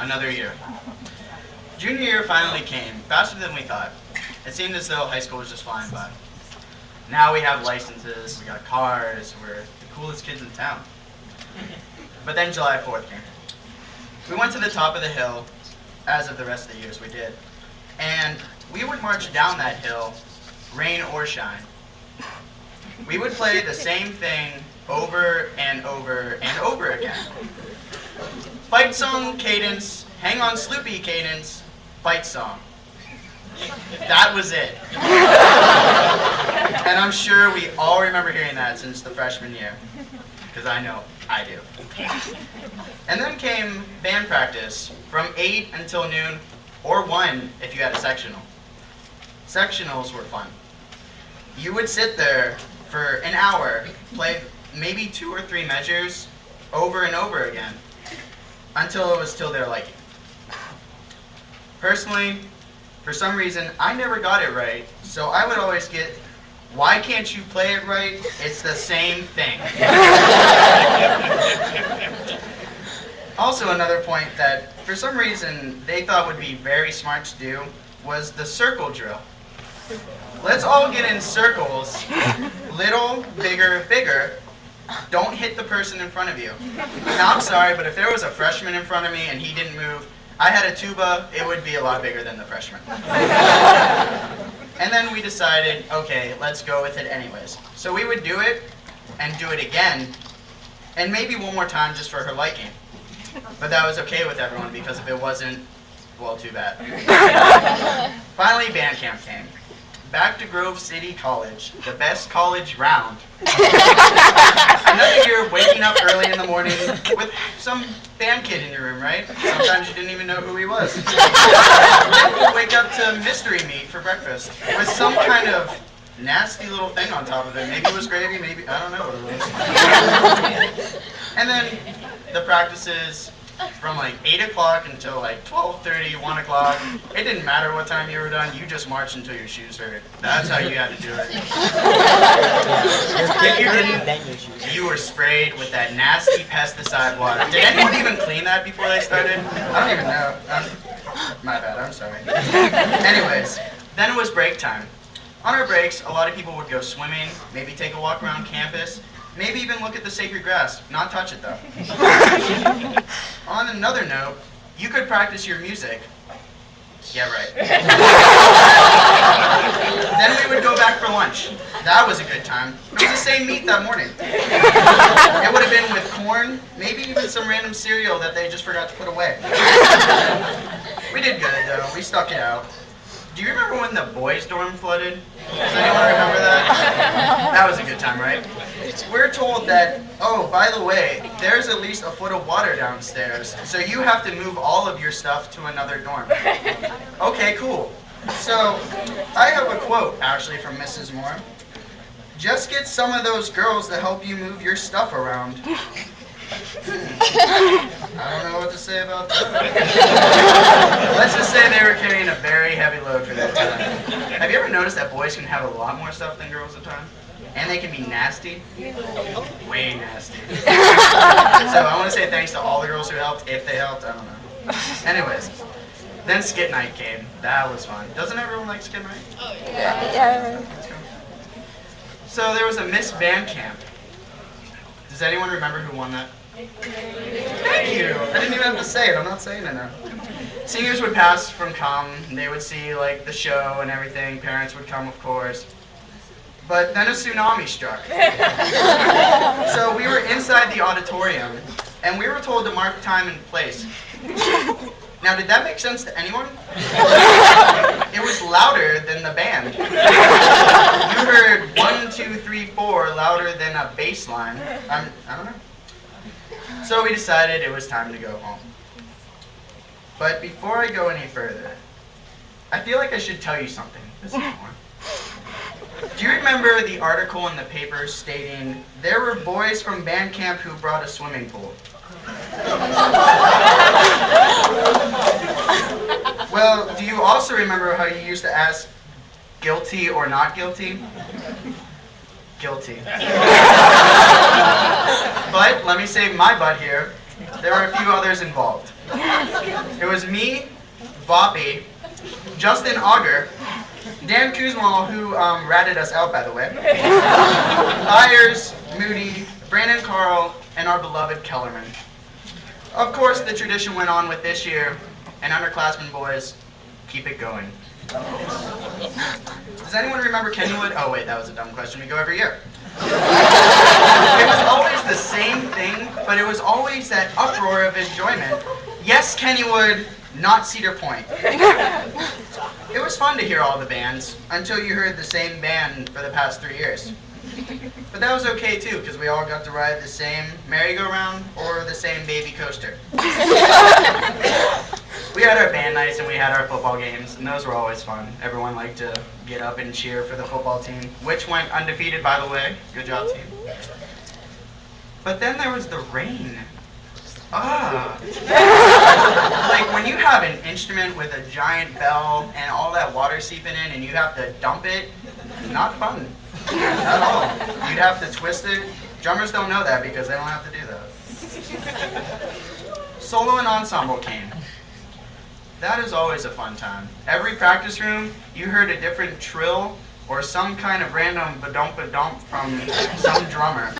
another year. Junior year finally came, faster than we thought. It seemed as though high school was just flying by. Now we have licenses, we got cars, we're the coolest kids in town. But then July 4th came. We went to the top of the hill, as of the rest of the years we did, and we would march down that hill, rain or shine. We would play the same thing over and over and over again. Fight song cadence, hang on Sloopy cadence, fight song. That was it. And I'm sure we all remember hearing that since the freshman year, because I know I do. And then came band practice from 8 until noon, or 1 if you had a sectional. Sectionals were fun. You would sit there for an hour, play maybe 2 or 3 measures over and over again, until it was till their liking. Personally, for some reason, I never got it right, so I would always get, why can't you play it right? It's the same thing. Also, another point that for some reason they thought would be very smart to do was the circle drill. Let's all get in circles, little, bigger, bigger. Don't hit the person in front of you. Now, I'm sorry, but if there was a freshman in front of me and he didn't move, I had a tuba, it would be a lot bigger than the freshman. And then we decided, okay, let's go with it anyways. So we would do it, and do it again, and maybe one more time just for her liking. But that was okay with everyone, because if it wasn't, well, too bad. Finally, band camp came. Back to Grove City College, the best college round. Another year of waking up early in the morning with some band kid in your room, right? Sometimes you didn't even know who he was. Then we'd wake up to mystery meat for breakfast with some kind of nasty little thing on top of it. Maybe it was gravy, maybe, I don't know what it was. And then the practices from like 8 o'clock until like 12:30, 1 o'clock. It didn't matter what time you were done, you just marched until your shoes hurt. That's how you had to do it. If you didn't, you were sprayed with that nasty pesticide water. Did anyone even clean that before they started? I don't even know. My bad, I'm sorry. Anyways, then it was break time. On our breaks, a lot of people would go swimming, maybe take a walk around campus, maybe even look at the sacred grass. Not touch it, though. On another note, you could practice your music. Yeah, right. Then we would go back for lunch. That was a good time. It was the same meat that morning. It would have been with corn, maybe even some random cereal that they just forgot to put away. We did good, though. We stuck it out. Do you remember when the boys' dorm flooded? Does anyone remember that? That was a good time, right? We're told that, oh, by the way, there's at least a foot of water downstairs, so you have to move all of your stuff to another dorm. Okay, cool. So, I have a quote, actually, from Mrs. Moore. Just get some of those girls to help you move your stuff around. I don't know what to say about that. Let's just say they were carrying a very heavy load for that time. Have you ever noticed that boys can have a lot more stuff than girls at times? And they can be nasty? Way nasty. So I want to say thanks to all the girls who helped, if they helped, I don't know. Anyways, then skit night came. That was fun. Doesn't everyone like skit night? Oh, yeah. So there was a Miss Band Camp. Does anyone remember who won that? Thank you. I didn't even have to say it. I'm not saying it now. Seniors would pass from comm, and they would see like the show and everything. Parents would come, of course. But then a tsunami struck. So we were inside the auditorium, and we were told to mark time and place. Now, did that make sense to anyone? It was louder than the band. You heard 1, 2, 3, 4 louder than a bass line. I don't know. So we decided it was time to go home. But before I go any further, I feel like I should tell you something, Mrs. Moore. Do you remember the article in the paper stating there were boys from band camp who brought a swimming pool? Well, do you also remember how you used to ask guilty or not guilty? Guilty. But let me save my butt here. there were a few others involved. It was me, Boppy, Justin Auger, Dan Kuzmal, who ratted us out, by the way, Byers, Moody, Brandon Carl, and our beloved Kellerman. Of course, the tradition went on with this year, and underclassmen boys, keep it going. Does anyone remember Kennywood? Oh wait, that was a dumb question. We go every year. It was always the same thing, but it was always that uproar of enjoyment. Yes, Kennywood, not Cedar Point. It was fun to hear all the bands, until you heard the same band for the past 3 years. But that was okay too, because we all got to ride the same merry-go-round or the same baby coaster. We had our band nights and we had our football games, and those were always fun. Everyone liked to get up and cheer for the football team, which went undefeated, by the way. Good job, team. But then there was the rain. Like when you have an instrument with a giant bell and all that water seeping in and you have to dump it, not fun at all. You'd have to twist it. Drummers don't know that because they don't have to do that. Solo and ensemble came. That is always a fun time. Every practice room, you heard a different trill or some kind of random ba-dump-ba-dump from some drummer.